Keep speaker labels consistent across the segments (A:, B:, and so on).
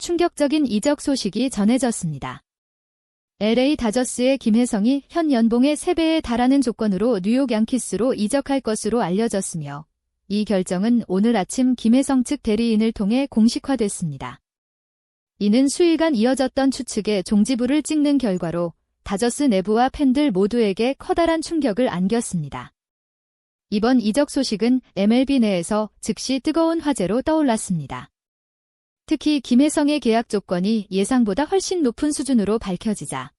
A: 충격적인 이적 소식이 전해졌습니다. LA 다저스의 김혜성이 현 연봉의 3배에 달하는 조건으로 뉴욕 양키스로 이적할 것으로 알려졌으며 이 결정은 오늘 아침 김혜성 측 대리인을 통해 공식화됐습니다. 이는 수일간 이어졌던 추측에 종지부를 찍는 결과로 다저스 내부와 팬들 모두에게 커다란 충격을 안겼습니다. 이번 이적 소식은 MLB 내에서 즉시 뜨거운 화제로 떠올랐습니다. 특히 김혜성의 계약 조건이 예상보다 훨씬 높은 수준으로 밝혀지자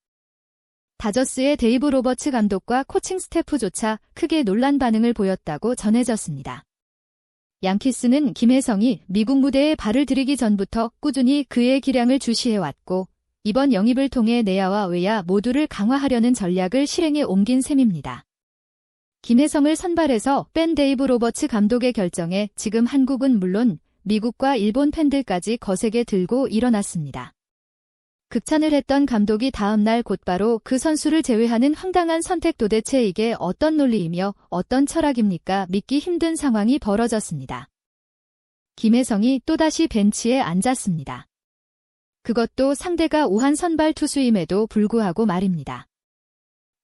A: 다저스의 데이브 로버츠 감독과 코칭 스태프조차 크게 놀란 반응을 보였다고 전해졌습니다. 양키스는 김혜성이 미국 무대에 발을 들이기 전부터 꾸준히 그의 기량을 주시해왔고 이번 영입을 통해 내야와 외야 모두를 강화하려는 전략을 실행에 옮긴 셈입니다. 김혜성을 선발해서 뺀 데이브 로버츠 감독의 결정에 지금 한국은 물론 미국과 일본 팬들까지 거세게 들고 일어났습니다. 극찬을 했던 감독이 다음날 곧바로 그 선수를 제외하는 황당한 선택, 도대체 이게 어떤 논리이며 어떤 철학입니까? 믿기 힘든 상황이 벌어졌습니다. 김혜성이 또다시 벤치에 앉았습니다. 그것도 상대가 우한 선발 투수임에도 불구하고 말입니다.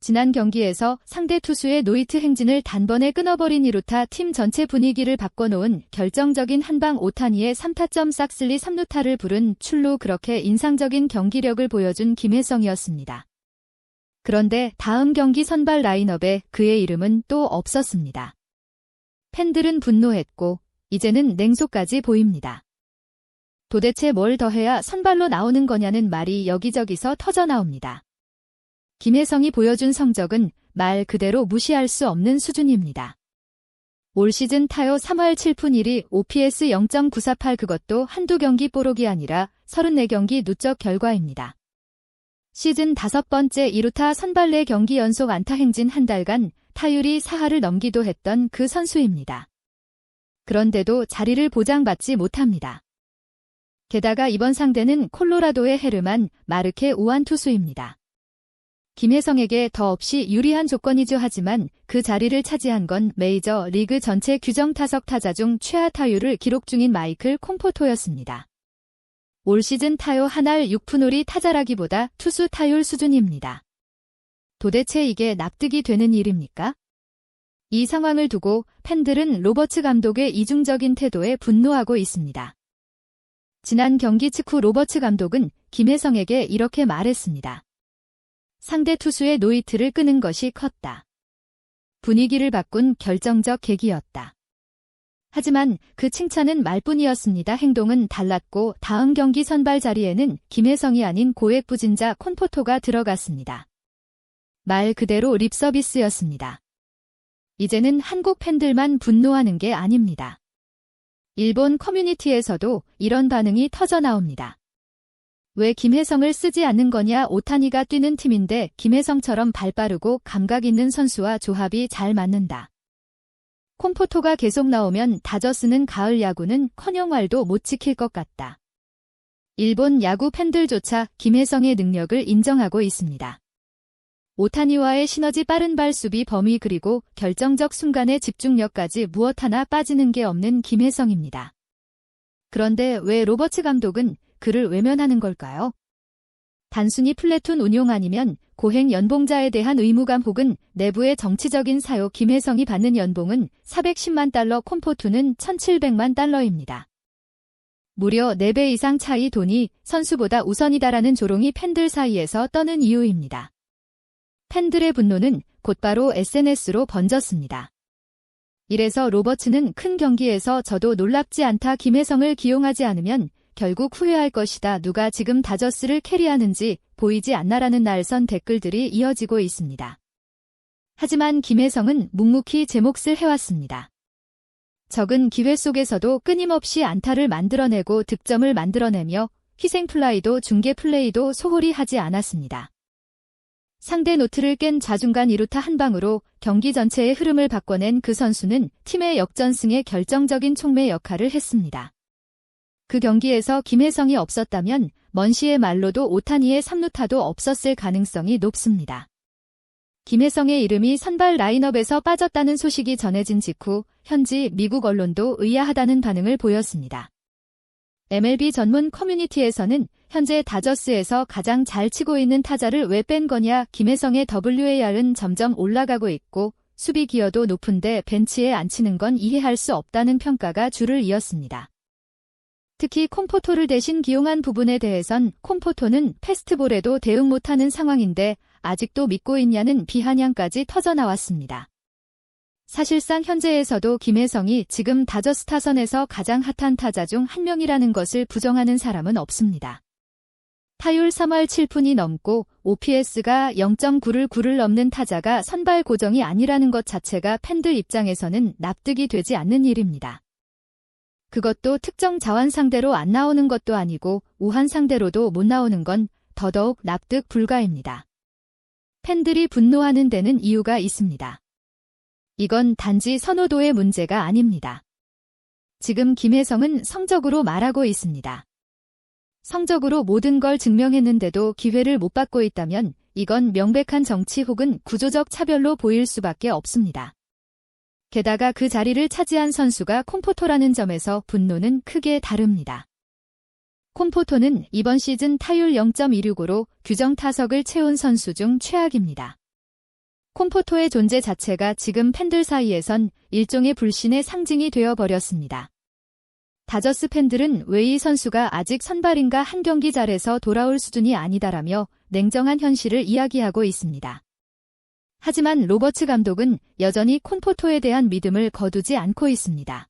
A: 지난 경기에서 상대 투수의 노히트 행진을 단번에 끊어버린 이루타 팀 전체 분위기를 바꿔놓은 결정적인 한방, 오타니의 3타점 싹쓸리 3루타를 부른 출루, 그렇게 인상적인 경기력을 보여준 김혜성이었습니다. 그런데 다음 경기 선발 라인업에 그의 이름은 또 없었습니다. 팬들은 분노했고 이제는 냉소까지 보입니다. 도대체 뭘 더해야 선발로 나오는 거냐는 말이 여기저기서 터져나옵니다. 김혜성이 보여준 성적은 말 그대로 무시할 수 없는 수준입니다. 올 시즌 타율 3할 7푼 1리, OPS 0.948, 그것도 한두 경기 뽀록이 아니라 34경기 누적 결과입니다. 시즌 5번째 2루타 선발 4경기 연속 안타 행진, 한 달간 타율이 4할을 넘기도 했던 그 선수입니다. 그런데도 자리를 보장받지 못합니다. 게다가 이번 상대는 콜로라도의 헤르만 마르케 우완 투수입니다. 김혜성에게 더없이 유리한 조건이죠. 하지만 그 자리를 차지한 건 메이저 리그 전체 규정 타석 타자 중 최하 타율을 기록 중인 마이클 콤포토였습니다. 올 시즌 타율 1할 6푼 5리, 타자라기보다 투수 타율 수준입니다. 도대체 이게 납득이 되는 일입니까? 이 상황을 두고 팬들은 로버츠 감독의 이중적인 태도에 분노하고 있습니다. 지난 경기 직후 로버츠 감독은 김혜성에게 이렇게 말했습니다. 상대 투수의 노히트를 끄는 것이 컸다. 분위기를 바꾼 결정적 계기였다. 하지만 그 칭찬은 말뿐이었습니다. 행동은 달랐고 다음 경기 선발 자리에는 김혜성이 아닌 고액 부진자 콘포토가 들어갔습니다. 말 그대로 립서비스였습니다. 이제는 한국 팬들만 분노하는 게 아닙니다. 일본 커뮤니티에서도 이런 반응이 터져나옵니다. 왜 김혜성을 쓰지 않는 거냐? 오타니가 뛰는 팀인데 김혜성처럼 발빠르고 감각 있는 선수와 조합이 잘 맞는다. 콤포토가 계속 나오면 다저스는 가을 야구는 커녕 왈도 못 지킬 것 같다. 일본 야구 팬들조차 김혜성의 능력을 인정하고 있습니다. 오타니와의 시너지, 빠른 발, 수비 범위, 그리고 결정적 순간의 집중력까지 무엇 하나 빠지는 게 없는 김혜성입니다. 그런데 왜 로버츠 감독은 그를 외면하는 걸까요? 단순히 플래툰 운용 아니면 고행 연봉자에 대한 의무감 혹은 내부의 정치적인 사유. 김혜성이 받는 연봉은 410만 달러, 콤포토는 1,700만 달러입니다. 무려 4배 이상 차이. 돈이 선수보다 우선이다라는 조롱이 팬들 사이에서 떠는 이유입니다. 팬들의 분노는 곧바로 SNS로 번졌습니다. 이래서 로버츠는 큰 경기에서 저도 놀랍지 않다. 김혜성을 기용하지 않으면 결국 후회할 것이다. 누가 지금 다저스를 캐리하는지 보이지 않나라는 날선 댓글들이 이어지고 있습니다. 하지만 김혜성은 묵묵히 제 몫을 해왔습니다. 적은 기회 속에서도 끊임없이 안타를 만들어내고 득점을 만들어내며 희생플라이도 중계 플레이도 소홀히 하지 않았습니다. 상대 노트를 깬 좌중간 2루타 한 방으로 경기 전체의 흐름을 바꿔낸 그 선수는 팀의 역전승에 결정적인 촉매 역할을 했습니다. 그 경기에서 김혜성이 없었다면 먼시의 말로도 오타니의 3루타도 없었을 가능성이 높습니다. 김혜성의 이름이 선발 라인업에서 빠졌다는 소식이 전해진 직후 현지 미국 언론도 의아하다는 반응을 보였습니다. MLB 전문 커뮤니티에서는 현재 다저스에서 가장 잘 치고 있는 타자를 왜 뺀 거냐, 김혜성의 WAR은 점점 올라가고 있고 수비 기여도 높은데 벤치에 앉히는 건 이해할 수 없다는 평가가 줄을 이었습니다. 특히 콤포토를 대신 기용한 부분에 대해선 콤포토는 패스트볼에도 대응 못하는 상황인데 아직도 믿고 있냐는 비아냥까지 터져나왔습니다. 사실상 현재에서도 김혜성이 지금 다저스 타선에서 가장 핫한 타자 중 한 명이라는 것을 부정하는 사람은 없습니다. 타율 3할 7푼이 넘고 OPS가 0.9를 넘는 타자가 선발 고정이 아니라는 것 자체가 팬들 입장에서는 납득이 되지 않는 일입니다. 그것도 특정 자완 상대로 안 나오는 것도 아니고 우한 상대로도 못 나오는 건 더더욱 납득 불가입니다. 팬들이 분노하는 데는 이유가 있습니다. 이건 단지 선호도의 문제가 아닙니다. 지금 김혜성은 성적으로 말하고 있습니다. 성적으로 모든 걸 증명했는데도 기회를 못 받고 있다면 이건 명백한 정치 혹은 구조적 차별로 보일 수밖에 없습니다. 게다가 그 자리를 차지한 선수가 콤포토라는 점에서 분노는 크게 다릅니다. 콤포토는 이번 시즌 타율 0.265로 규정 타석을 채운 선수 중 최악입니다. 콤포토의 존재 자체가 지금 팬들 사이에선 일종의 불신의 상징이 되어버렸습니다. 다저스 팬들은 왜 이 선수가 아직 선발인가, 한 경기 잘해서 돌아올 수준이 아니다라며 냉정한 현실을 이야기하고 있습니다. 하지만 로버츠 감독은 여전히 콤포토에 대한 믿음을 거두지 않고 있습니다.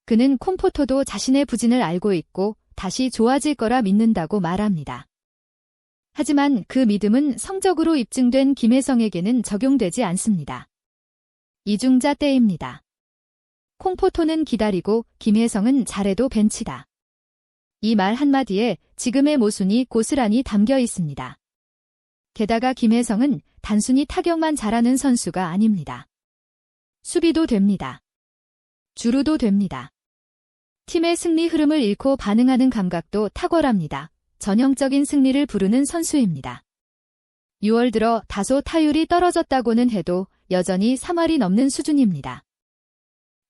A: 그는 콤포토도 자신의 부진을 알고 있고 다시 좋아질 거라 믿는다고 말합니다. 하지만 그 믿음은 성적으로 입증된 김혜성에게는 적용되지 않습니다. 이중자 때입니다. 콤포토는 기다리고 김혜성은 잘해도 벤치다. 이 말 한마디에 지금의 모순이 고스란히 담겨 있습니다. 게다가 김혜성은 단순히 타격만 잘하는 선수가 아닙니다. 수비도 됩니다. 주루도 됩니다. 팀의 승리 흐름을 잃고 반응하는 감각도 탁월합니다. 전형적인 승리를 부르는 선수입니다. 6월 들어 다소 타율이 떨어졌다고는 해도 여전히 3할이 넘는 수준입니다.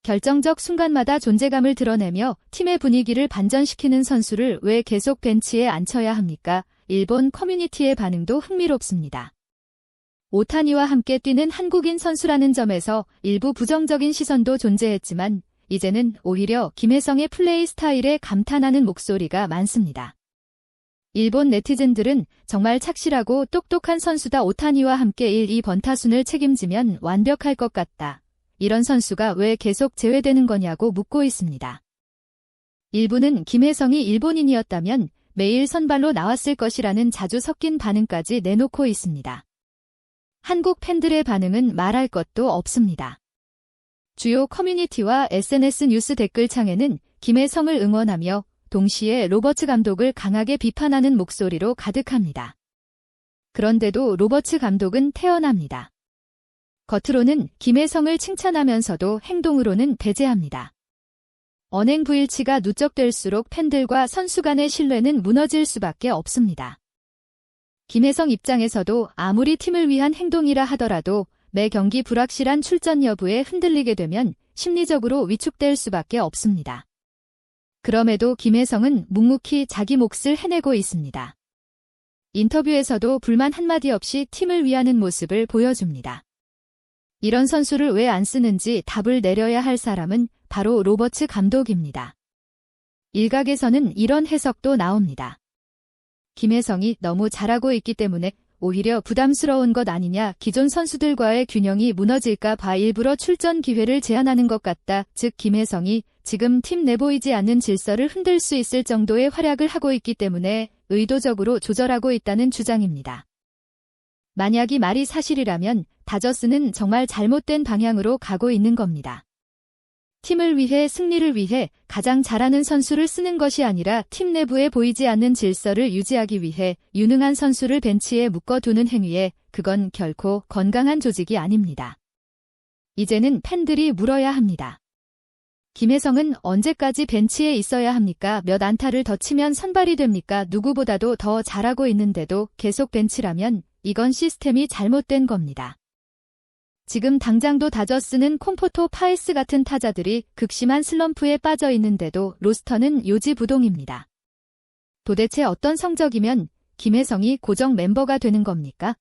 A: 결정적 순간마다 존재감을 드러내며 팀의 분위기를 반전시키는 선수를 왜 계속 벤치에 앉혀야 합니까? 일본 커뮤니티의 반응도 흥미롭습니다. 오타니와 함께 뛰는 한국인 선수라는 점에서 일부 부정적인 시선도 존재했지만 이제는 오히려 김혜성의 플레이 스타일에 감탄하는 목소리가 많습니다. 일본 네티즌들은 정말 착실하고 똑똑한 선수다. 오타니와 함께 1-2번 타순을 책임지면 완벽할 것 같다. 이런 선수가 왜 계속 제외되는 거냐고 묻고 있습니다. 일부는 김혜성이 일본인이었다면 매일 선발로 나왔을 것이라는 자주 섞인 반응까지 내놓고 있습니다. 한국 팬들의 반응은 말할 것도 없습니다. 주요 커뮤니티와 SNS 뉴스 댓글창에는 김혜성을 응원하며 동시에 로버츠 감독을 강하게 비판하는 목소리로 가득합니다. 그런데도 로버츠 감독은 태연합니다. 겉으로는 김혜성을 칭찬하면서도 행동으로는 배제합니다. 언행부일치가 누적될수록 팬들과 선수 간의 신뢰는 무너질 수밖에 없습니다. 김혜성 입장에서도 아무리 팀을 위한 행동이라 하더라도 매 경기 불확실한 출전 여부에 흔들리게 되면 심리적으로 위축될 수밖에 없습니다. 그럼에도 김혜성은 묵묵히 자기 몫을 해내고 있습니다. 인터뷰에서도 불만 한마디 없이 팀을 위하는 모습을 보여줍니다. 이런 선수를 왜 안 쓰는지 답을 내려야 할 사람은 바로 로버츠 감독입니다. 일각에서는 이런 해석도 나옵니다. 김혜성이 너무 잘하고 있기 때문에 오히려 부담스러운 것 아니냐, 기존 선수들과의 균형이 무너질까 봐 일부러 출전 기회를 제한하는 것 같다. 즉 김혜성이 지금 팀 내 보이지 않는 질서를 흔들 수 있을 정도의 활약을 하고 있기 때문에 의도적으로 조절하고 있다는 주장입니다. 만약 이 말이 사실이라면 다저스는 정말 잘못된 방향으로 가고 있는 겁니다. 팀을 위해, 승리를 위해 가장 잘하는 선수를 쓰는 것이 아니라 팀 내부에 보이지 않는 질서를 유지하기 위해 유능한 선수를 벤치에 묶어두는 행위에 그건 결코 건강한 조직이 아닙니다. 이제는 팬들이 물어야 합니다. 김혜성은 언제까지 벤치에 있어야 합니까? 몇 안타를 더 치면 선발이 됩니까? 누구보다도 더 잘하고 있는데도 계속 벤치라면 이건 시스템이 잘못된 겁니다. 지금 당장도 다저스는 콤포토 파이스 같은 타자들이 극심한 슬럼프에 빠져 있는데도 로스터는 요지부동입니다. 도대체 어떤 성적이면 김혜성이 고정 멤버가 되는 겁니까?